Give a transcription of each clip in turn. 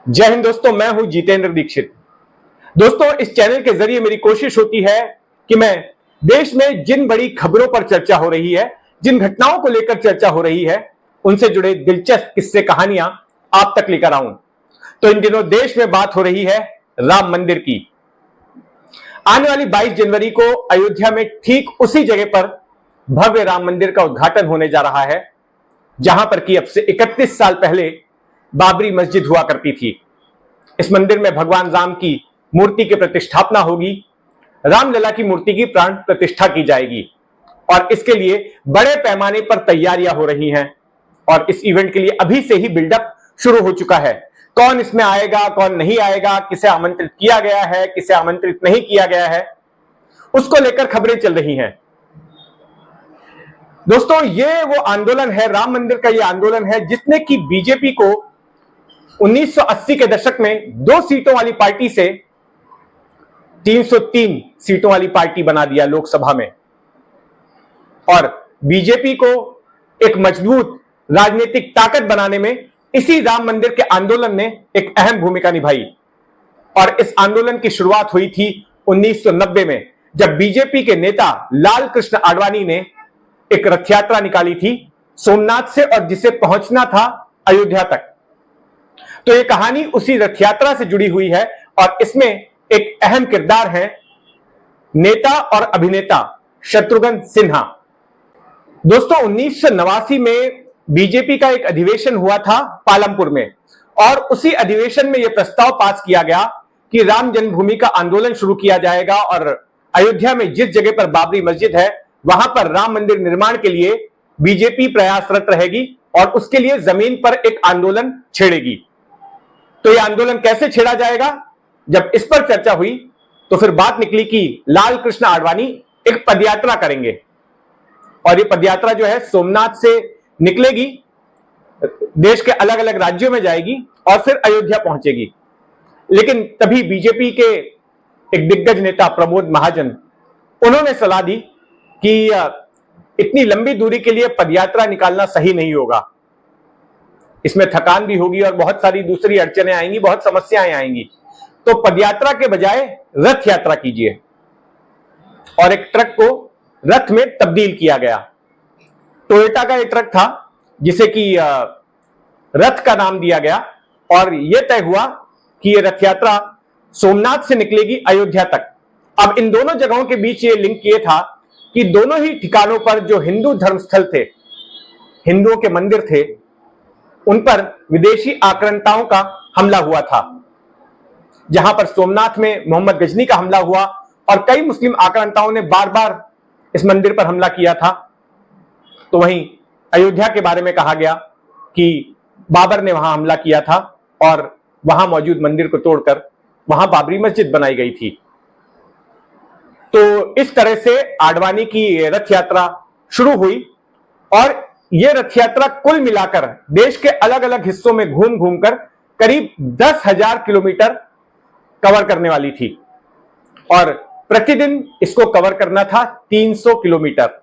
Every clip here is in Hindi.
जय हिंद दोस्तों, मैं हूं जितेंद्र दीक्षित। दोस्तों, इस चैनल के जरिए मेरी कोशिश होती है कि मैं देश में जिन बड़ी खबरों पर चर्चा हो रही है, जिन घटनाओं को लेकर चर्चा हो रही है, उनसे जुड़े दिलचस्प किस्से कहानियां आप तक लेकर आऊं। तो इन दिनों देश में बात हो रही है राम मंदिर की। आने वाली 22 जनवरी को अयोध्या में ठीक उसी जगह पर भव्य राम मंदिर का उद्घाटन होने जा रहा है, जहां पर कि अब से 31 साल पहले बाबरी मस्जिद हुआ करती थी। इस मंदिर में भगवान राम की मूर्ति की प्रतिष्ठापना होगी, रामलला की मूर्ति की प्राण प्रतिष्ठा की जाएगी और इसके लिए बड़े पैमाने पर तैयारियां हो रही हैं। और इस इवेंट के लिए अभी से ही बिल्डअप शुरू हो चुका है। कौन इसमें आएगा, कौन नहीं आएगा, किसे आमंत्रित किया गया है, किसे आमंत्रित नहीं किया गया है, उसको लेकर खबरें चल रही हैं। दोस्तों, ये वो आंदोलन है, राम मंदिर का ये आंदोलन है, जिसने कि बीजेपी को 1980 के दशक में 2 सीटों वाली पार्टी से 303 सीटों वाली पार्टी बना दिया लोकसभा में। और बीजेपी को एक मजबूत राजनीतिक ताकत बनाने में इसी राम मंदिर के आंदोलन ने एक अहम भूमिका निभाई। और इस आंदोलन की शुरुआत हुई थी 1990 में, जब बीजेपी के नेता लाल कृष्ण आडवाणी ने एक रथ यात्रा निकाली थी सोमनाथ से, और जिसे पहुंचना था अयोध्या तक। तो यह कहानी उसी रथ यात्रा से जुड़ी हुई है और इसमें एक अहम किरदार है नेता और अभिनेता शत्रुघ्न सिन्हा। दोस्तों, 1989 में बीजेपी का एक अधिवेशन हुआ था पालमपुर में, और उसी अधिवेशन में यह प्रस्ताव पास किया गया कि राम जन्मभूमि का आंदोलन शुरू किया जाएगा और अयोध्या में जिस जगह पर बाबरी मस्जिद है वहां पर राम मंदिर निर्माण के लिए बीजेपी प्रयासरत रहेगी और उसके लिए जमीन पर एक आंदोलन छेड़ेगी। तो यह आंदोलन कैसे छेड़ा जाएगा? जब इस पर चर्चा हुई तो फिर बात निकली कि लाल कृष्ण आडवाणी एक पदयात्रा करेंगे और यह पदयात्रा जो है सोमनाथ से निकलेगी, देश के अलग अलग राज्यों में जाएगी और फिर अयोध्या पहुंचेगी। लेकिन तभी बीजेपी के एक दिग्गज नेता प्रमोद महाजन, उन्होंने सलाह दी कि इतनी लंबी दूरी के लिए पदयात्रा निकालना सही नहीं होगा, इसमें थकान भी होगी और बहुत सारी दूसरी अड़चनें आएंगी, बहुत समस्याएं आएंगी। तो पदयात्रा के बजाय रथ यात्रा कीजिए। और एक ट्रक को रथ में तब्दील किया गया। टोयोटा का एक ट्रक था जिसे कि रथ का नाम दिया गया, और यह तय हुआ कि यह रथ यात्रा सोमनाथ से निकलेगी अयोध्या तक। अब इन दोनों जगहों के बीच ये लिंक ये था कि दोनों ही ठिकानों पर जो हिंदू धर्मस्थल थे, हिंदुओं के मंदिर थे, उन पर विदेशी आक्रांताओं का हमला हुआ था। जहां पर सोमनाथ में मोहम्मद गजनी का हमला हुआ और कई मुस्लिम आक्रांताओं ने बार बार इस मंदिर पर हमला किया था। तो वहीं अयोध्या के बारे में कहा गया कि बाबर ने वहां हमला किया था और वहां मौजूद मंदिर को तोड़कर वहां बाबरी मस्जिद बनाई गई थी। तो इस तरह से आडवाणी की रथ यात्रा शुरू हुई और यह रथ यात्रा कुल मिलाकर देश के अलग अलग हिस्सों में घूम घूमकर करीब 10,000 किलोमीटर कवर करने वाली थी। और प्रतिदिन इसको कवर करना था 300 किलोमीटर।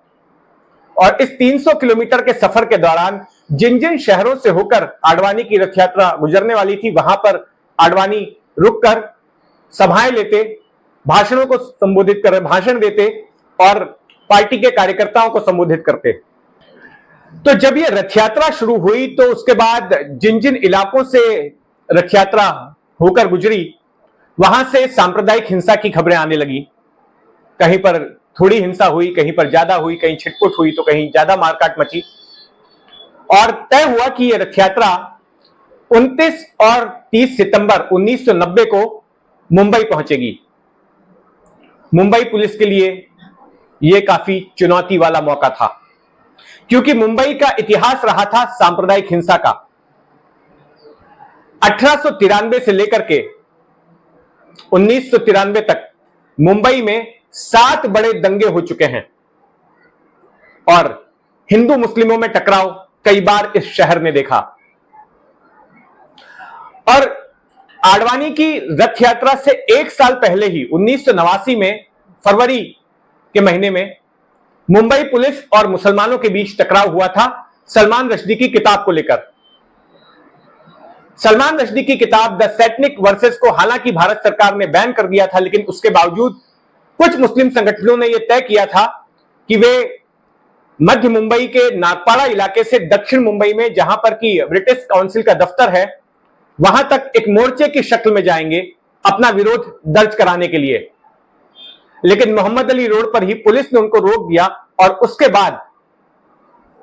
और इस 300 किलोमीटर के सफर के दौरान जिन जिन शहरों से होकर आडवाणी की रथ यात्रा गुजरने वाली थी, वहां पर आडवाणी रुककर सभाएं लेते, भाषणों को संबोधित कर भाषण देते और पार्टी के कार्यकर्ताओं को संबोधित करते। तो जब यह रथ यात्रा शुरू हुई तो उसके बाद जिन जिन इलाकों से रथ यात्रा होकर गुजरी, वहां से सांप्रदायिक हिंसा की खबरें आने लगी। कहीं पर थोड़ी हिंसा हुई, कहीं पर ज्यादा हुई, कहीं छिटपुट हुई तो कहीं ज्यादा मारकाट मची। और तय हुआ कि यह रथ यात्रा 29 और 30 सितंबर 1990 को मुंबई पहुंचेगी। मुंबई पुलिस के लिए यह काफी चुनौती वाला मौका था, क्योंकि मुंबई का इतिहास रहा था सांप्रदायिक हिंसा का। 1893 से लेकर के 1993 तक मुंबई में 7 बड़े दंगे हो चुके हैं और हिंदू मुस्लिमों में टकराव कई बार इस शहर ने देखा। और आडवाणी की रथ यात्रा से 1 साल पहले ही 1989 में फरवरी के महीने में मुंबई पुलिस और मुसलमानों के बीच टकराव हुआ था सलमान रश्दी की किताब को लेकर। सलमान रश्दी की किताब द सैटनिक वर्सेस को हालांकि भारत सरकार ने बैन कर दिया था, लेकिन उसके बावजूद कुछ मुस्लिम संगठनों ने यह तय किया था कि वे मध्य मुंबई के नागपाड़ा इलाके से दक्षिण मुंबई में, जहां पर की ब्रिटिश काउंसिल का दफ्तर है, वहां तक एक मोर्चे की शक्ल में जाएंगे अपना विरोध दर्ज कराने के लिए। लेकिन मोहम्मद अली रोड पर ही पुलिस ने उनको रोक दिया और उसके बाद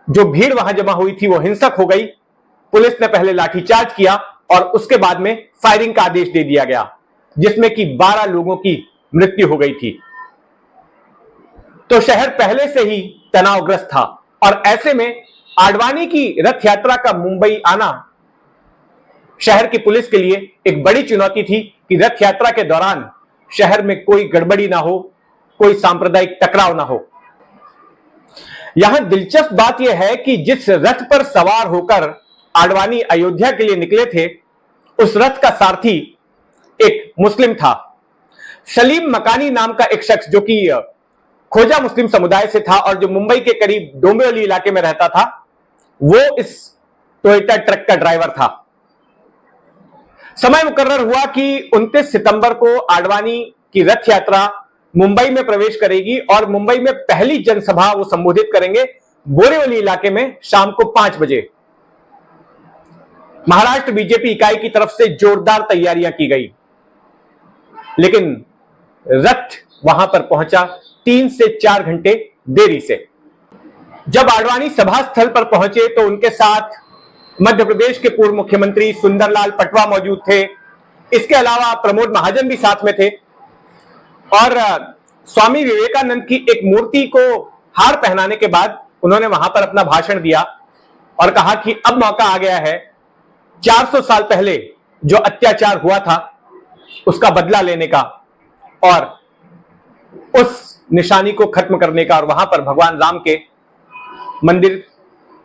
जो भीड़ वहां जमा हुई थी वो हिंसक हो गई। पुलिस ने पहले लाठीचार्ज किया और उसके बाद में फायरिंग का आदेश दे दिया गया, जिसमें कि 12 लोगों की मृत्यु हो गई थी। तो शहर पहले से ही तनावग्रस्त था और ऐसे में आडवाणी की रथ यात्रा का मुंबई आना शहर की पुलिस के लिए एक बड़ी चुनौती थी कि रथ यात्रा के दौरान शहर में कोई गड़बड़ी ना हो, कोई सांप्रदायिक टकराव ना हो। यहां दिलचस्प बात यह है कि जिस रथ पर सवार होकर आडवाणी अयोध्या के लिए निकले थे, उस रथ का सारथी एक मुस्लिम था। सलीम मकानी नाम का एक शख्स जो कि खोजा मुस्लिम समुदाय से था और जो मुंबई के करीब डोंबिवली इलाके में रहता था, वो इस टोयोटा ट्रक का ड्राइवर था। समय मुकर्रर हुआ कि 29 सितंबर को आडवाणी की रथ यात्रा मुंबई में प्रवेश करेगी और मुंबई में पहली जनसभा वो संबोधित करेंगे बोरीवली इलाके में शाम को 5 बजे। महाराष्ट्र बीजेपी इकाई की तरफ से जोरदार तैयारियां की गई, लेकिन रथ वहां पर पहुंचा 3 से 4 घंटे देरी से। जब आडवाणी सभा स्थल पर पहुंचे तो उनके साथ मध्य प्रदेश के पूर्व मुख्यमंत्री सुंदरलाल पटवा मौजूद थे। इसके अलावा प्रमोद महाजन भी साथ में थे और स्वामी विवेकानंद की एक मूर्ति को हार पहनाने के बाद उन्होंने वहां पर अपना भाषण दिया और कहा कि अब मौका आ गया है 400 साल पहले जो अत्याचार हुआ था उसका बदला लेने का और उस निशानी को खत्म करने का और वहां पर भगवान राम के मंदिर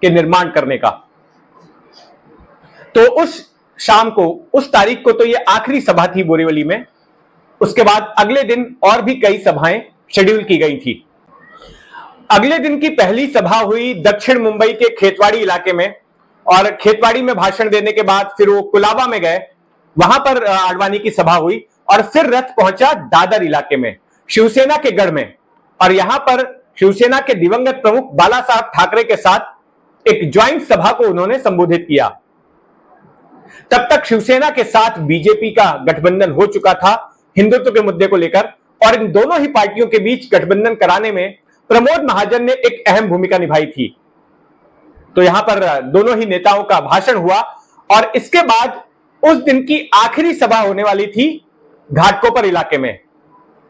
के निर्माण करने का। तो उस शाम को, उस तारीख को तो ये आखिरी सभा थी बोरीवली में। उसके बाद अगले दिन और भी कई सभाएं शेड्यूल की गई थी। अगले दिन की पहली सभा हुई दक्षिण मुंबई के खेतवाड़ी इलाके में और खेतवाड़ी में भाषण देने के बाद फिर वो कुलाबा में गए, वहां पर आडवाणी की सभा हुई और फिर रथ पहुंचा दादर इलाके में शिवसेना के गढ़ में और यहां पर शिवसेना के दिवंगत प्रमुख बाला साहब ठाकरे के साथ एक ज्वाइंट सभा को उन्होंने संबोधित किया। तब तक शिवसेना के साथ बीजेपी का गठबंधन हो चुका था हिंदुत्व के मुद्दे को लेकर और इन दोनों ही पार्टियों के बीच गठबंधन कराने में प्रमोद महाजन ने एक अहम भूमिका निभाई थी। तो यहां पर दोनों ही नेताओं का भाषण हुआ और इसके बाद उस दिन की आखिरी सभा होने वाली थी घाटकोपर इलाके में,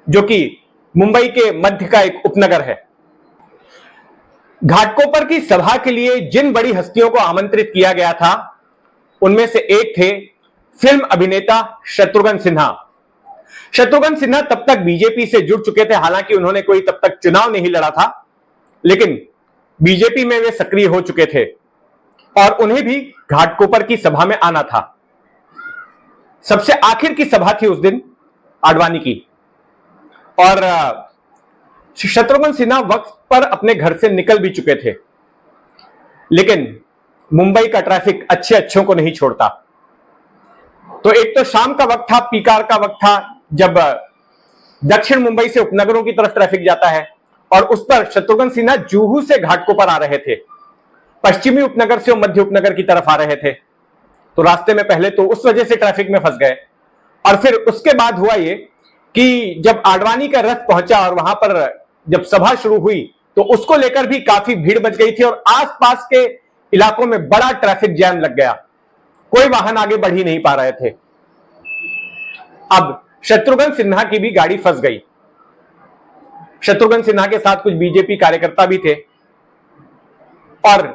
जो कि मुंबई के मध्य का एक उपनगर है। घाटकोपर की सभा के लिए जिन बड़ी हस्तियों को आमंत्रित किया गया था उनमें से एक थे फिल्म अभिनेता शत्रुघ्न सिन्हा। शत्रुघ्न सिन्हा तब तक बीजेपी से जुड़ चुके थे, हालांकि उन्होंने कोई तब तक चुनाव नहीं लड़ा था, लेकिन बीजेपी में वे सक्रिय हो चुके थे और उन्हें भी घाटकोपर की सभा में आना था। सबसे आखिर की सभा थी उस दिन आडवाणी की और शत्रुघ्न सिन्हा वक्त पर अपने घर से निकल भी चुके थे, लेकिन मुंबई का ट्रैफिक अच्छे अच्छों को नहीं छोड़ता। तो एक तो शाम का वक्त था, पीकार का वक्त था, जब दक्षिण मुंबई से उपनगरों की तरफ ट्रैफिक जाता है और उस पर शत्रुघ्न सिन्हा जुहू से घाटकोपर आ रहे थे। पश्चिमी उपनगर से वो मध्य उपनगर की तरफ आ रहे थे। तो रास्ते में पहले तो उस वजह से ट्रैफिक में फंस गए और फिर उसके बाद हुआ ये कि जब आडवाणी का रथ पहुंचा और वहां पर जब सभा शुरू हुई तो उसको लेकर भी काफी भीड़ मच गई थी और आसपास के इलाकों में बड़ा ट्रैफिक जैम लग गया। कोई वाहन आगे बढ़ ही नहीं पा रहे थे। अब शत्रुघ्न सिन्हा की भी गाड़ी फंस गई। शत्रुघ्न सिन्हा के साथ कुछ बीजेपी कार्यकर्ता भी थे और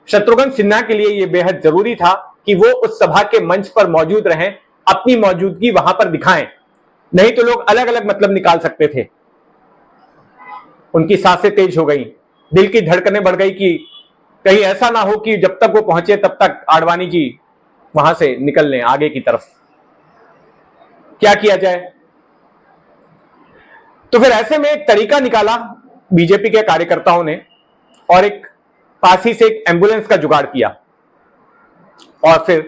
शत्रुघ्न सिन्हा के लिए यह बेहद जरूरी था कि वो उस सभा के मंच पर मौजूद रहें, अपनी मौजूदगी वहां पर दिखाएं, नहीं तो लोग अलग अलग मतलब निकाल सकते थे। उनकी सांसें तेज हो गई, दिल की धड़कनें बढ़ गई कि कहीं ऐसा ना हो कि जब तक वो पहुंचे तब तक आडवाणी जी वहां से निकल लें आगे की तरफ। क्या किया जाए? तो फिर ऐसे में एक तरीका निकाला बीजेपी के कार्यकर्ताओं ने और एक पास ही से एक एम्बुलेंस का जुगाड़ किया और फिर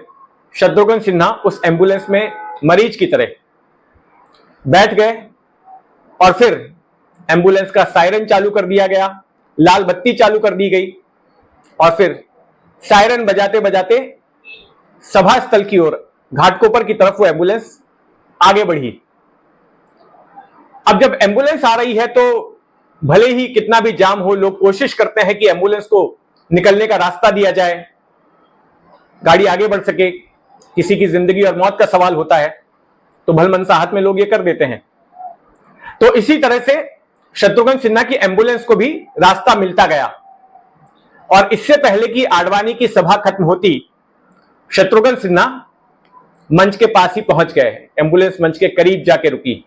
शत्रुघ्न सिन्हा उस एम्बुलेंस में मरीज की तरह बैठ गए और फिर एम्बुलेंस का सायरन चालू कर दिया गया, लाल बत्ती चालू कर दी गई और फिर सायरन बजाते बजाते सभा स्थल की ओर, घाटकोपर की तरफ वो एम्बुलेंस आगे बढ़ी। अब जब एम्बुलेंस आ रही है तो भले ही कितना भी जाम हो, लोग कोशिश करते हैं कि एम्बुलेंस को निकलने का रास्ता दिया जाए, गाड़ी आगे बढ़ सके। किसी की जिंदगी और मौत का सवाल होता है तो भलमनसाहत में लोग ये कर देते हैं। तो इसी तरह से शत्रुघ्न सिन्हा की एम्बुलेंस को भी रास्ता मिलता गया और इससे पहले कि आडवाणी की सभा खत्म होती, शत्रुघ्न सिन्हा मंच के पास ही पहुंच गए। एम्बुलेंस मंच के करीब जाके रुकी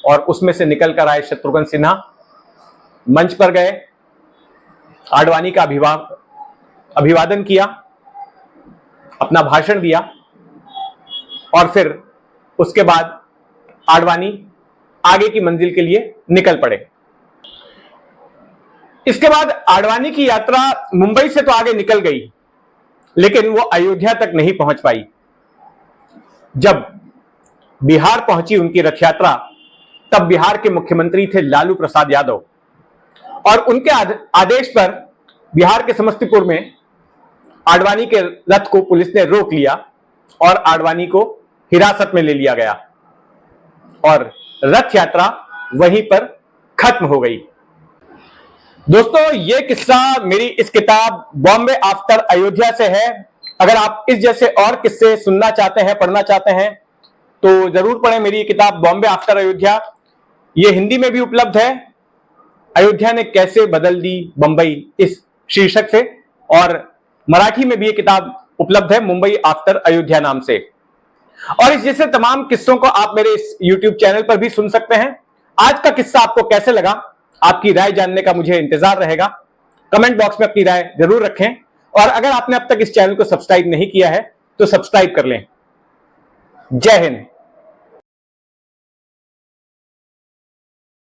और उसमें से निकल कर आए शत्रुघ्न सिन्हा, मंच पर गए, आडवाणी का अभिवादन किया, अपना भाषण दिया और फिर उसके बाद आडवाणी आगे की मंजिल के लिए निकल पड़े। इसके बाद आडवाणी की यात्रा मुंबई से तो आगे निकल गई, लेकिन वो अयोध्या तक नहीं पहुंच पाई। जब बिहार पहुंची उनकी रथ यात्रा, तब बिहार के मुख्यमंत्री थे लालू प्रसाद यादव और उनके आदेश पर बिहार के समस्तीपुर में आडवाणी के रथ को पुलिस ने रोक लिया और आडवाणी को हिरासत में ले लिया गया और रथ यात्रा वहीं पर खत्म हो गई। दोस्तों, यह किस्सा मेरी इस किताब बॉम्बे आफ्टर अयोध्या से है। अगर आप इस जैसे और किस्से सुनना चाहते हैं, पढ़ना चाहते हैं, तो जरूर पढ़ें मेरी किताब बॉम्बे आफ्टर अयोध्या। यह हिंदी में भी उपलब्ध है, अयोध्या ने कैसे बदल दी बंबई, इस शीर्षक से, और मराठी में भी यह किताब उपलब्ध है मुंबई आफ्टर अयोध्या नाम से। और इस जैसे तमाम किस्सों को आप मेरे इस YouTube चैनल पर भी सुन सकते हैं। आज का किस्सा आपको कैसे लगा, आपकी राय जानने का मुझे इंतजार रहेगा। कमेंट बॉक्स में अपनी राय जरूर रखें और अगर आपने अब तक इस चैनल को सब्सक्राइब नहीं किया है तो सब्सक्राइब कर लें। जय हिंद।